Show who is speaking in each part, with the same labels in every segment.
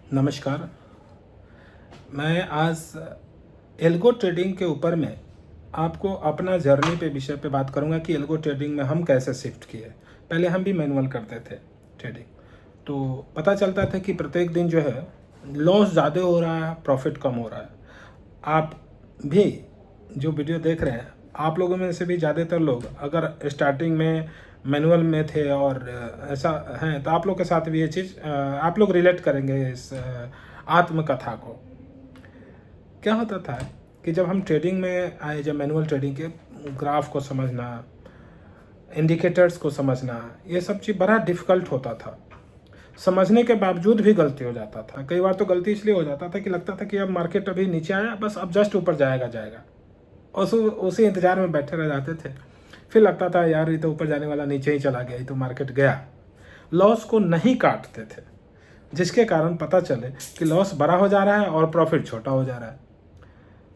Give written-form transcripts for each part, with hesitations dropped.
Speaker 1: नमस्कार। मैं आज एल्गो ट्रेडिंग के ऊपर में आपको अपना जर्नी पे विषय पे बात करूंगा कि एल्गो ट्रेडिंग में हम कैसे शिफ्ट किए। पहले हम भी मैनुअल करते थे ट्रेडिंग, तो पता चलता था कि प्रत्येक दिन जो है लॉस ज़्यादा हो रहा है, प्रॉफिट कम हो रहा है। आप भी जो वीडियो देख रहे हैं, आप लोगों में से भी ज़्यादातर लोग अगर स्टार्टिंग में मैनुअल में थे और ऐसा हैं, तो आप लोग के साथ भी ये चीज़ आप लोग रिलेट करेंगे इस आत्मकथा को। क्या होता था कि जब हम ट्रेडिंग में आए, जब मैनुअल ट्रेडिंग के ग्राफ को समझना, इंडिकेटर्स को समझना, ये सब चीज़ बड़ा डिफ़िकल्ट होता था। समझने के बावजूद भी गलती हो जाता था। कई बार तो गलती इसलिए हो जाता था कि लगता था कि अब मार्केट अभी नीचे आया, बस अब जस्ट ऊपर जाएगा, उसी इंतज़ार में बैठे रह जाते थे। फिर लगता था यार ये तो ऊपर जाने वाला नीचे ही चला गया, ये तो मार्केट गया। लॉस को नहीं काटते थे, जिसके कारण पता चले कि लॉस बड़ा हो जा रहा है और प्रॉफिट छोटा हो जा रहा है।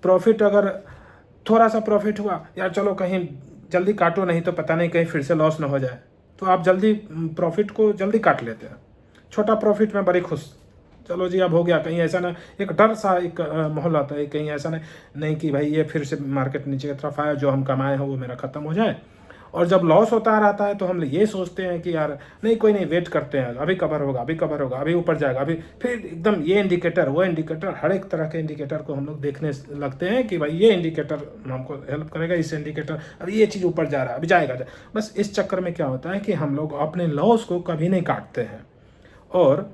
Speaker 1: प्रॉफिट अगर थोड़ा सा प्रॉफिट हुआ, यार चलो कहीं जल्दी काटो, नहीं तो पता नहीं कहीं फिर से लॉस ना हो जाए, तो आप जल्दी प्रॉफिट को जल्दी काट लेते हैं। छोटा प्रॉफिट में बड़ी खुश, चलो जी अब हो गया, कहीं ऐसा ना, एक डर सा एक माहौल आता है, कहीं ऐसा नहीं कि भाई ये फिर से मार्केट नीचे की तरफ आया, जो हम कमाए हैं वो मेरा ख़त्म हो जाए। और जब लॉस होता रहता है तो हम ये सोचते हैं कि यार नहीं, कोई नहीं, वेट करते हैं, अभी कवर होगा, अभी कवर होगा, अभी ऊपर जाएगा, अभी फिर एकदम ये इंडिकेटर वो इंडिकेटर, हर एक तरह के इंडिकेटर को हम लोग देखने लगते हैं कि भाई ये इंडिकेटर हमको हेल्प करेगा, इस इंडिकेटर, अभी ये चीज़ ऊपर जा रहा है, अभी जाएगा। बस इस चक्कर में क्या होता है कि हम लोग अपने लॉस को कभी नहीं काटते हैं और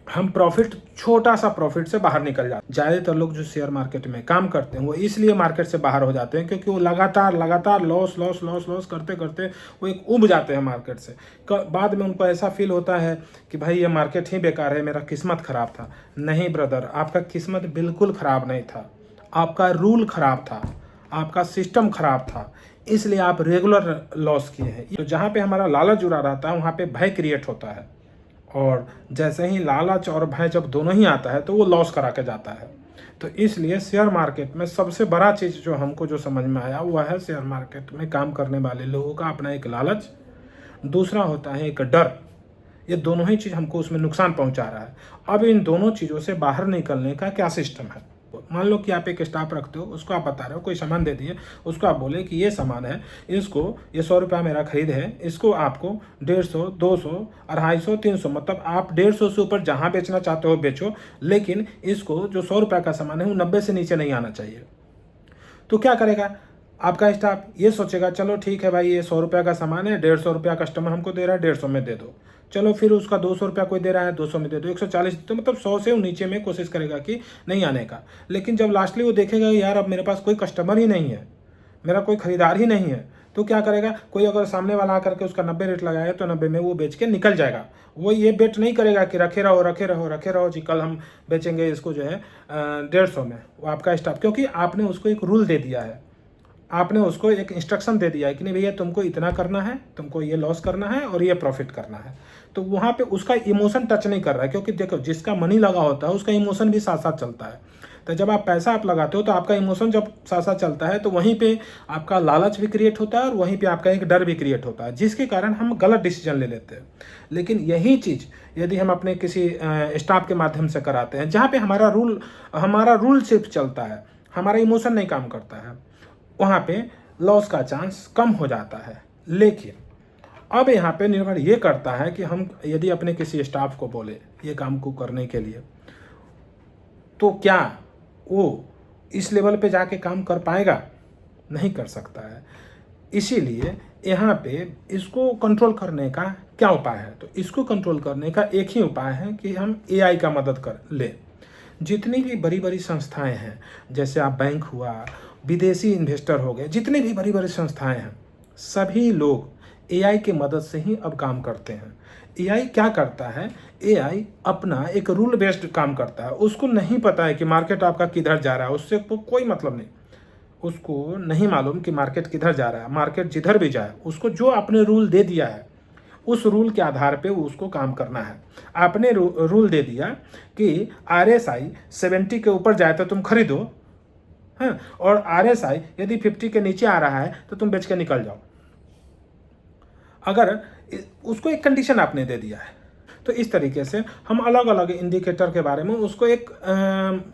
Speaker 1: हम प्रॉफिट, छोटा सा प्रॉफिट से बाहर निकल जाते हैं। ज़्यादातर लोग जो शेयर मार्केट में काम करते हैं वो इसलिए मार्केट से बाहर हो जाते हैं क्योंकि वो लगातार लॉस करते करते वो एक उब जाते हैं मार्केट से। बाद में उनको ऐसा फील होता है कि भाई ये मार्केट ही बेकार है, मेरा किस्मत ख़राब था। नहीं ब्रदर, आपका किस्मत बिल्कुल ख़राब नहीं था, आपका रूल ख़राब था, आपका सिस्टम ख़राब था, इसलिए आप रेगुलर लॉस किए हैं। तो जहाँ पे हमारा लालच जुड़ा रहता है वहाँ पे भय क्रिएट होता है, और जैसे ही लालच और भय जब दोनों ही आता है तो वो लॉस करा के जाता है। तो इसलिए शेयर मार्केट में सबसे बड़ा चीज़ जो हमको जो समझ में आया वह है शेयर मार्केट में काम करने वाले लोगों का अपना एक लालच, दूसरा होता है एक डर। ये दोनों ही चीज़ हमको उसमें नुकसान पहुंचा रहा है। अब इन दोनों चीज़ों से बाहर निकलने का क्या सिस्टम है? मान लो कि आप एक स्टाफ रखते हो, उसको आप बता रहे हो कोई सामान दे दिए, उसको आप बोले कि ये सामान है, इसको ये 100 रुपया मेरा खरीद है, इसको आपको 150, 200, 250, 300, मतलब आप 150 से ऊपर जहाँ बेचना चाहते हो बेचो, लेकिन इसको जो 100 रुपया का सामान है वो 90 से नीचे नहीं आना चाहिए। तो क्या करेगा आपका स्टाफ? ये सोचेगा चलो ठीक है भाई, ये 100 रुपया का सामान है, 150 रुपया कस्टमर हमको दे रहा है, 150 में दे दो। चलो फिर उसका 200 रुपया कोई दे रहा है, 200 में दे दो, 140, तो मतलब 100 से नीचे में कोशिश करेगा कि नहीं आने का। लेकिन जब लास्टली वो देखेगा यार अब मेरे पास कोई कस्टमर ही नहीं है, मेरा कोई खरीदार ही नहीं है, तो क्या करेगा? कोई अगर सामने वाला आकर के उसका 90 रेट लगाएगा तो 90 में वो बेच के निकल जाएगा। वो ये बेट नहीं करेगा कि रखे रहो जी, कल हम बेचेंगे इसको जो है 150 में। वो आपका स्टाफ, क्योंकि आपने उसको एक रूल दे दिया है, आपने उसको एक इंस्ट्रक्शन दे दिया है कि नहीं भैया तुमको इतना करना है, तुमको ये लॉस करना है और ये प्रॉफिट करना है। तो वहाँ पे उसका इमोशन टच नहीं कर रहा है, क्योंकि देखो जिसका मनी लगा होता है उसका इमोशन भी साथ साथ चलता है। तो जब आप पैसा आप लगाते हो तो आपका इमोशन जब साथ साथ चलता है तो वहीं पे आपका लालच भी क्रिएट होता है और वहीं पे आपका एक डर भी क्रिएट होता है, जिसके कारण हम गलत डिसीजन ले लेते हैं। लेकिन यही चीज़ यदि हम अपने किसी स्टाफ के माध्यम से कराते हैं, जहाँ पे हमारा रूल सिर्फ चलता है, हमारा इमोशन नहीं काम करता है, वहाँ पे लॉस का चांस कम हो जाता है। लेकिन अब यहाँ पे निर्भर ये करता है कि हम यदि अपने किसी स्टाफ को बोले ये काम को करने के लिए, तो क्या वो इस लेवल पे जाके काम कर पाएगा? नहीं कर सकता है। इसीलिए यहाँ पे इसको कंट्रोल करने का क्या उपाय है? तो इसको कंट्रोल करने का एक ही उपाय है कि हम एआई का मदद कर लें। जितनी भी बड़ी बड़ी संस्थाएं हैं, जैसे आप बैंक हुआ, विदेशी इन्वेस्टर हो गए, जितनी भी बड़ी बड़ी संस्थाएं हैं, सभी लोग एआई की मदद से ही अब काम करते हैं। एआई क्या करता है? एआई अपना एक रूल बेस्ड काम करता है। उसको नहीं पता है कि मार्केट आपका किधर जा रहा है, उससे कोई मतलब नहीं। उसको नहीं मालूम कि मार्केट किधर जा रहा है। मार्केट जिधर भी जाए, उसको जो आपने रूल दे दिया है उस रूल के आधार पे उसको काम करना है। आपने रूल दे दिया कि आरएसआई 70 के ऊपर जाए तो तुम खरीदो, हाँ, और आरएसआई यदि 50 के नीचे आ रहा है तो तुम बेच के निकल जाओ। अगर उसको एक कंडीशन आपने दे दिया है, तो इस तरीके से हम अलग अलग इंडिकेटर के बारे में उसको एक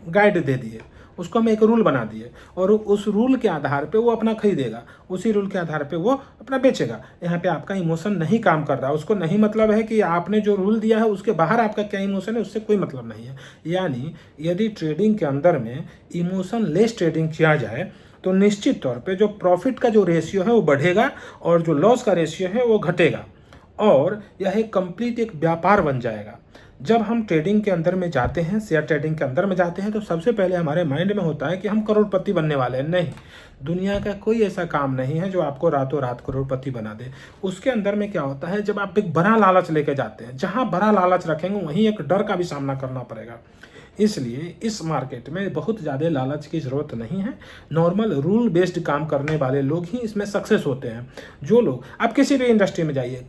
Speaker 1: गाइड दे दिए, उसको हम एक रूल बना दिए और उस रूल के आधार पे वो अपना खरीदेगा, उसी रूल के आधार पे वो अपना बेचेगा। यहाँ पे आपका इमोशन नहीं काम कर रहा, उसको नहीं मतलब है कि आपने जो रूल दिया है उसके बाहर आपका क्या इमोशन है, उससे कोई मतलब नहीं है। यानी यदि ट्रेडिंग के अंदर में इमोशन लेस ट्रेडिंग किया जाए तो निश्चित तौर पे जो प्रॉफिट का जो रेशियो है वो बढ़ेगा और जो लॉस का रेशियो है वो घटेगा और यह एक कंप्लीट एक व्यापार बन जाएगा। जब हम ट्रेडिंग के अंदर में जाते हैं, शेयर ट्रेडिंग के अंदर में जाते हैं, तो सबसे पहले हमारे माइंड में होता है कि हम करोड़पति बनने वाले हैं। नहीं, दुनिया का कोई ऐसा काम नहीं है जो आपको रातों रात करोड़पति बना दे। उसके अंदर में क्या होता है, जब आप एक बड़ा लालच लेके जाते हैं, जहाँ बड़ा लालच रखेंगे वहीं एक डर का भी सामना करना पड़ेगा। इसलिए इस मार्केट में बहुत ज़्यादा लालच की ज़रूरत नहीं है। नॉर्मल रूल बेस्ड काम करने वाले लोग ही इसमें सक्सेस होते हैं। जो लोग, आप किसी भी इंडस्ट्री में जाइए,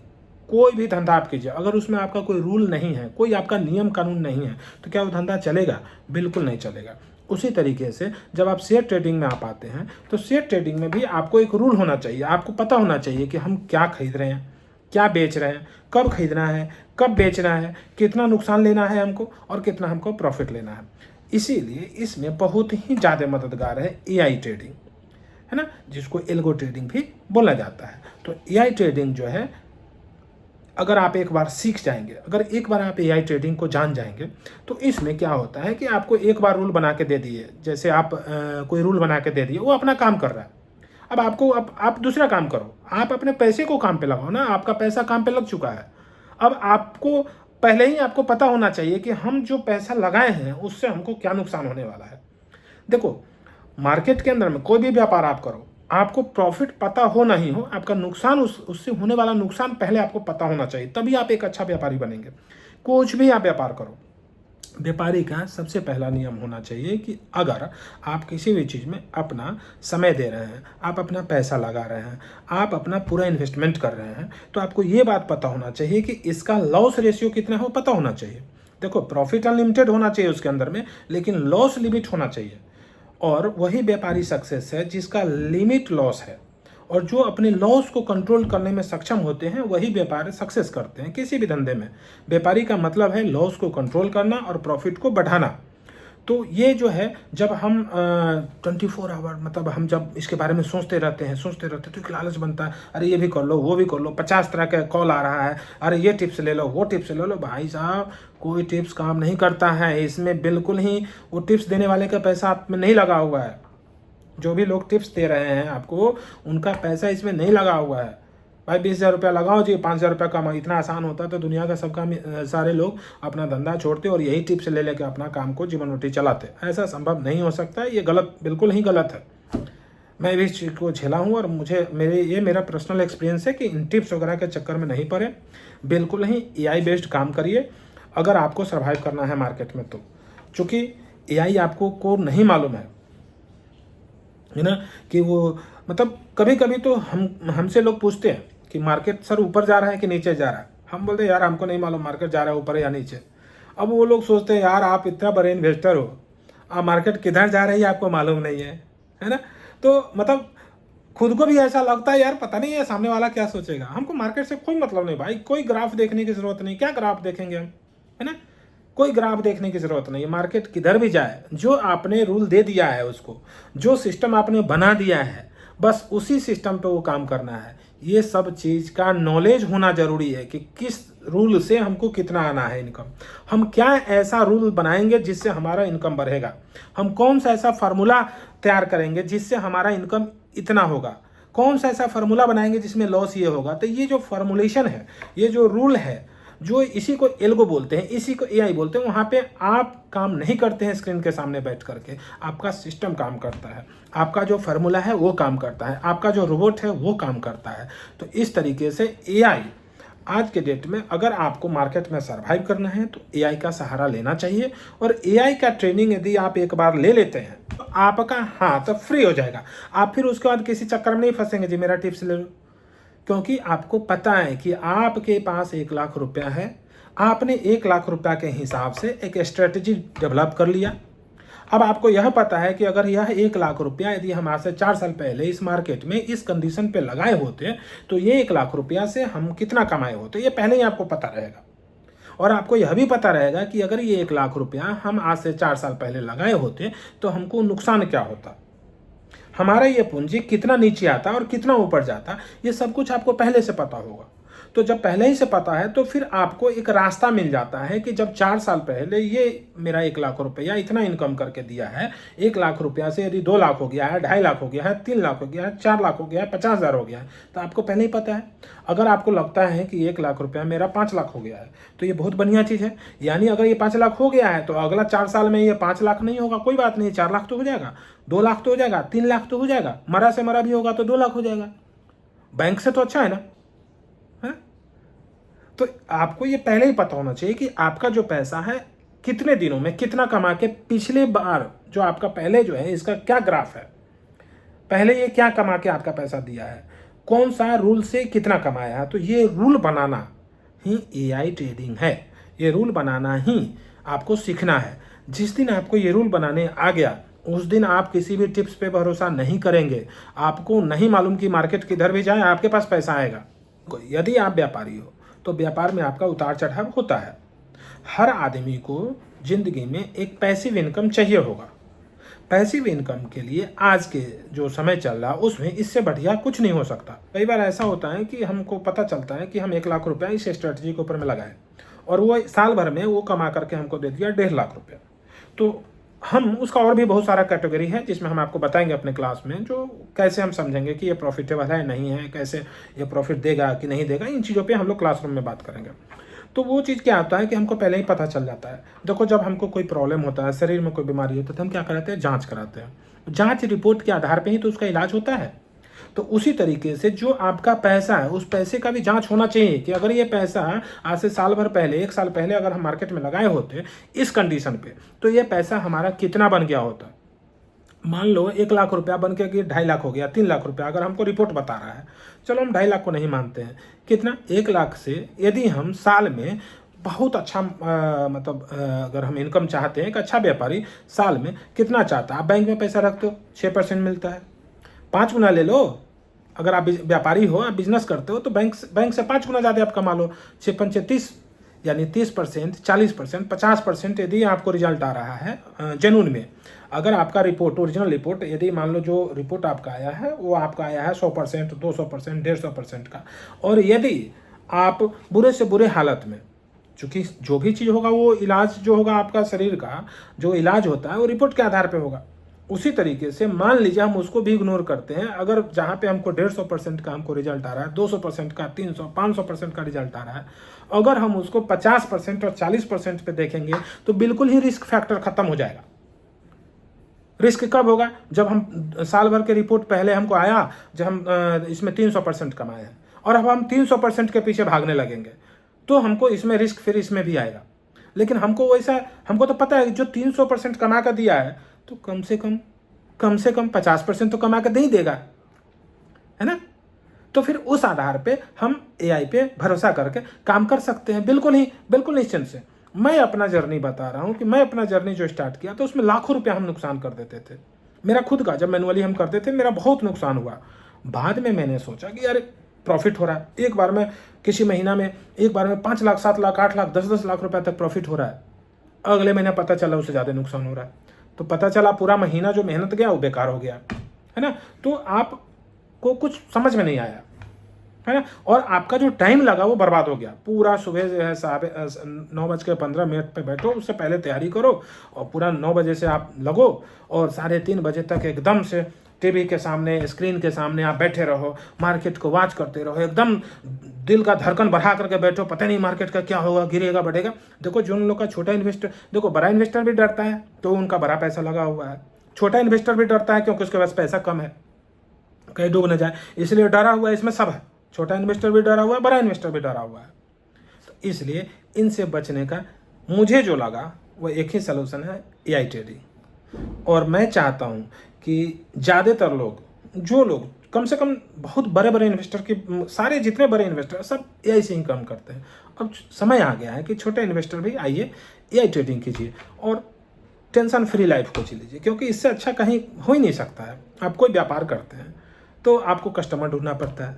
Speaker 1: कोई भी धंधा आप कीजिए, अगर उसमें आपका कोई रूल नहीं है, कोई आपका नियम कानून नहीं है, तो क्या वो धंधा चलेगा? बिल्कुल नहीं चलेगा। उसी तरीके से जब आप शेयर ट्रेडिंग में आप आते हैं तो शेयर ट्रेडिंग में भी आपको एक रूल होना चाहिए। आपको पता होना चाहिए कि हम क्या खरीद रहे हैं, क्या बेच रहे हैं, कब खरीदना है, कब बेचना है, कितना नुकसान लेना है हमको और कितना हमको प्रॉफिट लेना है। इसीलिए इसमें बहुत ही ज़्यादा मददगार है एआई ट्रेडिंग, है ना, जिसको एल्गो ट्रेडिंग भी बोला जाता है। तो एआई ट्रेडिंग जो है, अगर आप एक बार सीख जाएंगे, अगर एक बार आप एआई ट्रेडिंग को जान जाएंगे, तो इसमें क्या होता है कि आपको एक बार रूल बना के दे दिए, जैसे आप कोई रूल बना के दे दिए, वो अपना काम कर रहा है। अब आपको, अब आप दूसरा काम करो, आप अपने पैसे को काम पे लगाओ ना, आपका पैसा काम पे लग चुका है। अब आपको पहले ही आपको पता होना चाहिए कि हम जो पैसा लगाए हैं उससे हमको क्या नुकसान होने वाला है। देखो, मार्केट के अंदर में कोई भी व्यापार आप करो, आपको प्रॉफिट पता हो नहीं हो, आपका नुकसान उससे होने वाला नुकसान पहले आपको पता होना चाहिए, तभी आप एक अच्छा व्यापारी बनेंगे। कुछ भी आप व्यापार करो, व्यापारी का सबसे पहला नियम होना चाहिए कि अगर आप किसी भी चीज़ में अपना समय दे रहे हैं, आप अपना पैसा लगा रहे हैं, आप अपना पूरा इन्वेस्टमेंट कर रहे हैं, तो आपको ये बात पता होना चाहिए कि इसका लॉस रेशियो कितना हो, पता होना चाहिए। देखो, प्रॉफिट अनलिमिटेड होना चाहिए उसके अंदर में, लेकिन लॉस लिमिट होना चाहिए। और वही व्यापारी सक्सेस है जिसका लिमिट लॉस है, और जो अपने लॉस को कंट्रोल करने में सक्षम होते हैं वही व्यापारी सक्सेस करते हैं किसी भी धंधे में। व्यापारी का मतलब है लॉस को कंट्रोल करना और प्रॉफिट को बढ़ाना। तो ये जो है, जब हम 24 आवर, मतलब हम जब इसके बारे में सोचते रहते हैं तो एक लालच बनता है, अरे ये भी कर लो, वो भी कर लो, 50 तरह का कॉल आ रहा है, अरे ये टिप्स ले लो, वो टिप्स ले लो। भाई साहब, कोई टिप्स काम नहीं करता है इसमें, बिल्कुल ही वो टिप्स देने वाले का पैसा आप में नहीं लगा हुआ है। जो भी लोग टिप्स दे रहे हैं आपको, उनका पैसा इसमें नहीं लगा हुआ है। भाई 20,000 रुपया लगाओ जी, 5,000 रुपया कमाओ, इतना आसान होता तो दुनिया का सबका सारे लोग अपना धंधा छोड़ते और यही टिप्स ले लेके अपना काम को जीवन रोटी चलाते। ऐसा संभव नहीं हो सकता है, ये गलत, बिल्कुल ही गलत है। मैं भी इस चीज़ को झेला हूँ और मेरा पर्सनल एक्सपीरियंस है कि इन टिप्स वगैरह के चक्कर में नहीं पड़े, बिल्कुल ही एआई बेस्ड काम करिए अगर आपको सर्वाइव करना है मार्केट में। तो चूँकि एआई आपको को नहीं मालूम है ना, कि वो, मतलब कभी कभी तो हमसे लोग पूछते हैं कि मार्केट सर ऊपर जा रहा है कि नीचे जा रहा है। हम बोलते हैं यार हमको नहीं मालूम मार्केट जा रहा है ऊपर या नीचे। अब वो लोग सोचते हैं यार आप इतना बड़े इन्वेस्टर हो, आप मार्केट किधर जा रही है आपको मालूम नहीं है ना। तो मतलब खुद को भी ऐसा लगता है यार पता नहीं है सामने वाला क्या सोचेगा। हमको मार्केट से कोई मतलब नहीं भाई, कोई ग्राफ देखने की जरूरत नहीं, क्या ग्राफ देखेंगे हम, है ना। कोई ग्राफ देखने की जरूरत नहीं है। मार्केट किधर भी जाए, जो आपने रूल दे दिया है उसको, जो सिस्टम आपने बना दिया है, बस उसी सिस्टम पे वो काम करना है। ये सब चीज़ का नॉलेज होना जरूरी है कि किस रूल से हमको कितना आना है इनकम, हम क्या ऐसा रूल बनाएंगे जिससे हमारा इनकम बढ़ेगा, हम कौन सा ऐसा फार्मूला तैयार करेंगे जिससे हमारा इनकम इतना होगा, कौन सा ऐसा फार्मूला बनाएंगे जिसमें लॉस ये होगा। तो ये जो फार्मूलेशन है, ये जो रूल है, जो इसी को एल्गो बोलते हैं, इसी को एआई बोलते हैं। वहाँ पे आप काम नहीं करते हैं स्क्रीन के सामने बैठ करके, आपका सिस्टम काम करता है, आपका जो फार्मूला है वो काम करता है, आपका जो रोबोट है वो काम करता है। तो इस तरीके से एआई आज के डेट में अगर आपको मार्केट में सर्वाइव करना है तो एआई का सहारा लेना चाहिए। और एआई का ट्रेनिंग यदि आप एक बार ले लेते हैं तो आपका हाथ फ्री हो जाएगा। आप फिर उसके बाद किसी चक्कर में नहीं फंसेंगे जी मेरा टिप्स ले लो, क्योंकि आपको पता है कि आपके पास 1 लाख रुपया है, आपने 1 लाख रुपया के हिसाब से एक स्ट्रेटजी डेवलप कर लिया। अब आपको यह पता है कि अगर यह 1 लाख रुपया यदि हम आज से 4 साल पहले इस मार्केट में इस कंडीशन पे लगाए होते तो ये 1 लाख रुपया से हम कितना कमाए होते, ये पहले ही आपको पता रहेगा। और आपको यह भी पता रहेगा कि अगर ये 1 लाख रुपया हम आज से 4 साल पहले लगाए होते तो हमको नुकसान क्या होता, हमारा ये पूंजी कितना नीचे आता और कितना ऊपर जाता, ये सब कुछ आपको पहले से पता होगा। तो जब पहले ही से पता है तो फिर आपको एक रास्ता मिल जाता है कि जब 4 साल पहले ये मेरा 1 लाख रुपया इतना इनकम करके दिया है, 1 लाख रुपया से यदि 2 लाख हो गया है, 2.5 लाख हो गया है, 3 लाख हो गया है, 4 लाख हो गया है, 50,000 हो गया है, तो आपको पहले ही पता है। अगर आपको लगता है कि 1 लाख रुपया मेरा 5 लाख हो गया है तो ये बहुत बढ़िया चीज़ है। यानी अगर ये 5 लाख हो गया है तो अगला 4 साल में ये 5 लाख नहीं होगा, कोई बात नहीं, 4 लाख तो हो जाएगा, 2 लाख तो हो जाएगा, 3 लाख तो हो जाएगा, मरा से मरा भी होगा तो 2 लाख हो जाएगा। बैंक से तो अच्छा है ना, है? तो आपको ये पहले ही पता होना चाहिए कि आपका जो पैसा है कितने दिनों में कितना कमा के, पिछले बार जो आपका पहले जो है इसका क्या ग्राफ है, पहले ये क्या कमा के आपका पैसा दिया है, कौन सा रूल से कितना कमाया है। तो ये रूल बनाना ही एआई ट्रेडिंग है, ये रूल बनाना ही आपको सीखना है। जिस दिन आपको ये रूल बनाने आ गया उस दिन आप किसी भी टिप्स पे भरोसा नहीं करेंगे। आपको नहीं मालूम कि मार्केट किधर भी जाए आपके पास पैसा आएगा। यदि आप व्यापारी हो तो व्यापार में आपका उतार चढ़ाव होता है। हर आदमी को जिंदगी में एक पैसिव इनकम चाहिए होगा। पैसिव इनकम के लिए आज के जो समय चल रहा है उसमें इससे बढ़िया कुछ नहीं हो सकता। कई बार ऐसा होता है कि हमको पता चलता है कि हम 1 लाख रुपया इस स्ट्रेटजी के ऊपर में लगाए और वो साल भर में वो कमा करके हमको दे दिया 1.5 लाख रुपया। तो हम उसका और भी बहुत सारा कैटेगरी है जिसमें हम आपको बताएंगे अपने क्लास में, जो कैसे हम समझेंगे कि ये प्रॉफिटेबल है नहीं है, कैसे ये प्रॉफिट देगा कि नहीं देगा, इन चीज़ों पे हम लोग क्लासरूम में बात करेंगे। तो वो चीज़ क्या होता है कि हमको पहले ही पता चल जाता है। देखो, जब हमको कोई प्रॉब्लम होता है, शरीर में कोई बीमारी होती है तो हम क्या कराते हैं, जाँच कराते हैं। जाँच रिपोर्ट के आधार पर ही तो उसका इलाज होता है। तो उसी तरीके से जो आपका पैसा है उस पैसे का भी जांच होना चाहिए कि अगर ये पैसा आज से साल भर पहले, 1 साल पहले अगर हम मार्केट में लगाए होते इस कंडीशन पे तो ये पैसा हमारा कितना बन गया होता। मान लो 1 लाख रुपया बन के कि 2.5 लाख हो गया, 3 लाख रुपया अगर हमको रिपोर्ट बता रहा है, चलो हम 2.5 लाख को नहीं मानते हैं, कितना, 1 लाख से यदि हम साल में बहुत अच्छा अगर हम इनकम चाहते हैं, एक अच्छा व्यापारी साल में कितना चाहता है, आप बैंक में पैसा रखते हो 6% मिलता है, 5 गुना ले लो। अगर आप व्यापारी हो, आप बिजनेस करते हो तो बैंक से 5 गुना ज़्यादा आप कमा लो। 6 पंचे 30, यानी 30%, 40%, 50% यदि आपको रिजल्ट आ रहा है जनून में। अगर आपका रिपोर्ट, ओरिजिनल रिपोर्ट, यदि मान लो जो रिपोर्ट आपका आया है वो आपका आया है 100%, 200%, 150% का, और यदि आप बुरे से बुरे हालत में, चूँकि जो भी चीज़ होगा वो इलाज जो होगा आपका शरीर का जो इलाज होता है वो रिपोर्ट के आधार पर होगा। उसी तरीके से मान लीजिए हम उसको भी इग्नोर करते हैं, अगर जहाँ पे हमको 150% का हमको रिजल्ट आ रहा है, 200% का, 300, 500% का रिजल्ट आ रहा है, अगर हम उसको 50% और 40% पे देखेंगे तो बिल्कुल ही रिस्क फैक्टर खत्म हो जाएगा। रिस्क कब होगा, जब हम साल भर के रिपोर्ट पहले हमको आया, जब हम इसमें 300% कमाए हैं और अब हम 300% के पीछे भागने लगेंगे तो हमको इसमें रिस्क फिर इसमें भी आएगा। लेकिन हमको तो पता है जो 300% कमा कर दिया है तो कम से कम 50% तो कमा कर दे ही देगा, है ना। तो फिर उस आधार पे हम एआई पे भरोसा करके काम कर सकते हैं, बिल्कुल निश्चिंत से। मैं अपना जर्नी बता रहा हूँ कि मैं अपना जर्नी जो स्टार्ट किया तो उसमें लाखों रुपया हम नुकसान कर देते थे। मेरा खुद का जब मैनुअली हम करते थे मेरा बहुत नुकसान हुआ। बाद में मैंने सोचा कि यार प्रॉफिट हो रहा है, एक बार में किसी महीना में एक बार में 5 लाख, 7 लाख, 8 लाख, 10 लाख रुपया तक प्रॉफिट हो रहा है। अगले महीने पता चला उससे ज़्यादा नुकसान हो रहा है, तो पता चला पूरा महीना जो मेहनत गया वो बेकार हो गया, है ना। तो आपको कुछ समझ में नहीं आया, है ना, और आपका जो टाइम लगा वो बर्बाद हो गया। पूरा सुबह जो है 9:15 पे बैठो, उससे पहले तैयारी करो और पूरा 9 बजे से आप लगो और 3:30 बजे तक एकदम से टीवी के सामने, स्क्रीन के सामने आप बैठे रहो, मार्केट को वॉच करते रहो, एकदम दिल का धड़कन बढ़ा करके बैठो, पता नहीं मार्केट का क्या होगा, गिरेगा बढ़ेगा। देखो जो उन लोग का छोटा इन्वेस्टर, देखो बड़ा इन्वेस्टर भी डरता है तो उनका बड़ा पैसा लगा हुआ है, छोटा इन्वेस्टर भी डरता है क्योंकि उसके पास पैसा कम है, कहीं डूब न जाए, इसलिए डरा हुआ है। इसमें सब है, छोटा इन्वेस्टर भी डरा हुआ है, बड़ा इन्वेस्टर भी डरा हुआ है। तो इसलिए इनसे बचने का मुझे जो लगा वो एक ही सलूशन है, एआई ट्रेडिंग। और मैं चाहता हूँ कि ज़्यादातर लोग, जो लोग कम से कम बहुत बड़े इन्वेस्टर के, सारे जितने बड़े इन्वेस्टर सब एआई से इनकम करते हैं। अब समय आ गया है कि छोटे इन्वेस्टर भी आइए, एआई ट्रेडिंग कीजिए और टेंशन फ्री लाइफ को जी लीजिए, क्योंकि इससे अच्छा कहीं हो ही नहीं सकता है। आप कोई व्यापार करते हैं तो आपको कस्टमर ढूंढना पड़ता है,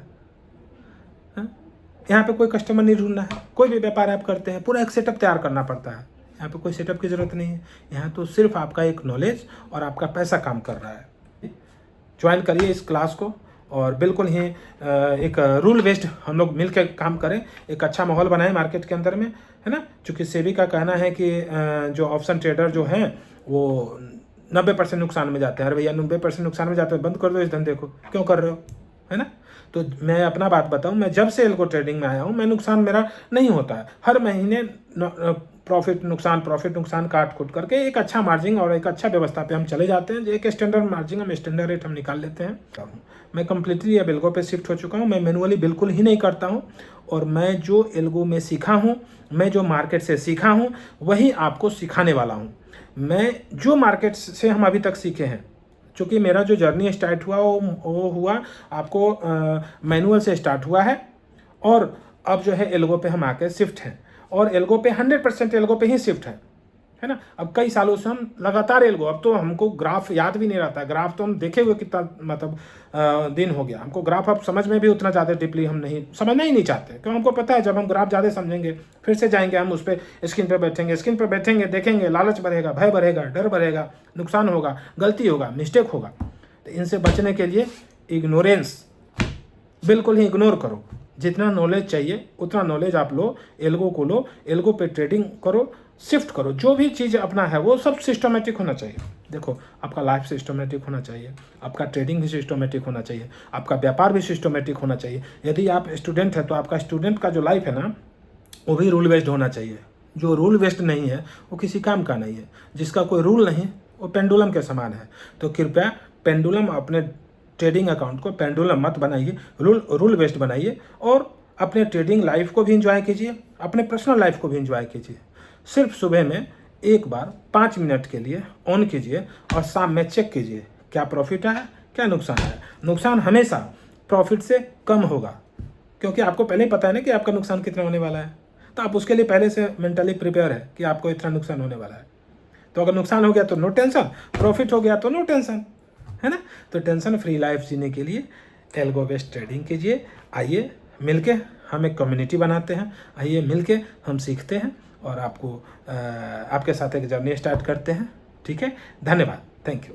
Speaker 1: यहाँ पे कोई कस्टमर नहीं ढूंढना है, कोई भी व्यापार आप करते हैं पूरा एक सेटअप तैयार करना पड़ता है। यहाँ पे कोई सेटअप की ज़रूरत नहीं है, यहाँ तो सिर्फ आपका एक नॉलेज और आपका पैसा काम कर रहा है। ज्वाइन करिए इस क्लास को और बिल्कुल ही एक रूल बेस्ड हम लोग मिल के काम करें, एक अच्छा माहौल बनाएं मार्केट के अंदर में, है ना। चूँकि सेबी का कहना है कि जो ऑप्शन ट्रेडर जो हैं वो 90% नुकसान में जाते हैं। अरे भैया 90% नुकसान में जाते हैं, बंद कर दो इस धंधे को, क्यों कर रहे हो, है ना। तो मैं अपना बात बताऊं, मैं जब से एल्गो ट्रेडिंग में आया हूं, मैं नुकसान मेरा नहीं होता है। हर महीने प्रॉफिट नुकसान काट कूट करके एक अच्छा मार्जिन और एक अच्छा व्यवस्था पे हम चले जाते हैं। एक स्टैंडर्ड मार्जिन हम स्टैंडर्ड रेट हम निकाल लेते हैं। मैं कंप्लीटली अब एल्गो पे शिफ्ट हो चुका हूँ। मैं मैनुअली बिल्कुल ही नहीं करता हूँ और मैं जो एल्गो में सीखा हूँ, मैं जो मार्केट से सीखा हूँ वही आपको सिखाने वाला हूँ। मैं जो मार्केट से हम अभी तक सीखे हैं, चूँकि मेरा जो जर्नी स्टार्ट हुआ वो हुआ आपको मैनुअल से स्टार्ट हुआ है और अब जो है एल्गो पे हम आके शिफ्ट हैं और एल्गो पे 100% एल्गो पे ही शिफ्ट है ना। अब कई सालों से हम लगातार एल्गो, अब तो हमको ग्राफ याद भी नहीं रहता। ग्राफ तो हम देखे हुए कितना मतलब दिन हो गया, हमको ग्राफ अब समझ में भी उतना ज़्यादा डीपली हम नहीं समझना ही नहीं चाहते, क्यों हमको पता है जब हम ग्राफ ज़्यादा समझेंगे फिर से जाएंगे हम उस पर स्क्रीन पर बैठेंगे देखेंगे, लालच बढ़ेगा, भय बढ़ेगा, डर बढ़ेगा, नुकसान होगा, गलती होगा, मिस्टेक होगा। तो इनसे बचने के लिए इग्नोरेंस बिल्कुल ही इग्नोर करो। जितना नॉलेज चाहिए उतना नॉलेज आप लो, एल्गो को लो, एल्गो पे ट्रेडिंग करो, शिफ्ट करो। जो भी चीज़ अपना है वो सब सिस्टमेटिक होना चाहिए। देखो, आपका लाइफ सिस्टमेटिक होना चाहिए, आपका ट्रेडिंग भी सिस्टमेटिक होना चाहिए, आपका व्यापार भी सिस्टमेटिक होना चाहिए। यदि आप स्टूडेंट है तो आपका स्टूडेंट का जो लाइफ है ना वो भी रूल बेस्ड होना चाहिए। जो रूल बेस्ड नहीं है वो किसी काम का नहीं है। जिसका कोई रूल नहीं वो पेंडुलम के समान है। तो कृपया पेंडुलम अपने ट्रेडिंग अकाउंट को पेंडुलम मत बनाइए, रूल बेस्ड बनाइए और अपने ट्रेडिंग लाइफ को भी इंजॉय कीजिए, अपने पर्सनल लाइफ को भी इंजॉय कीजिए। सिर्फ सुबह में एक बार 5 मिनट के लिए ऑन कीजिए और शाम में चेक कीजिए क्या प्रॉफिट आया, क्या नुकसान आया। नुकसान हमेशा प्रॉफिट से कम होगा, क्योंकि आपको पहले ही पता है ना कि आपका नुकसान कितना होने वाला है। तो आप उसके लिए पहले से मेंटली प्रिपेयर है कि आपको इतना नुकसान होने वाला है। तो अगर नुकसान हो गया तो नो टेंशन, प्रॉफिट हो गया तो नो टेंशन, है ना। तो टेंशन फ्री लाइफ जीने के लिए एल्गो बेस्ड ट्रेडिंग कीजिए। आइए मिलके हम एक कम्युनिटी बनाते हैं, आइए मिलके हम सीखते हैं और आपको आपके साथ एक जर्नी स्टार्ट करते हैं। ठीक है, धन्यवाद, थैंक यू।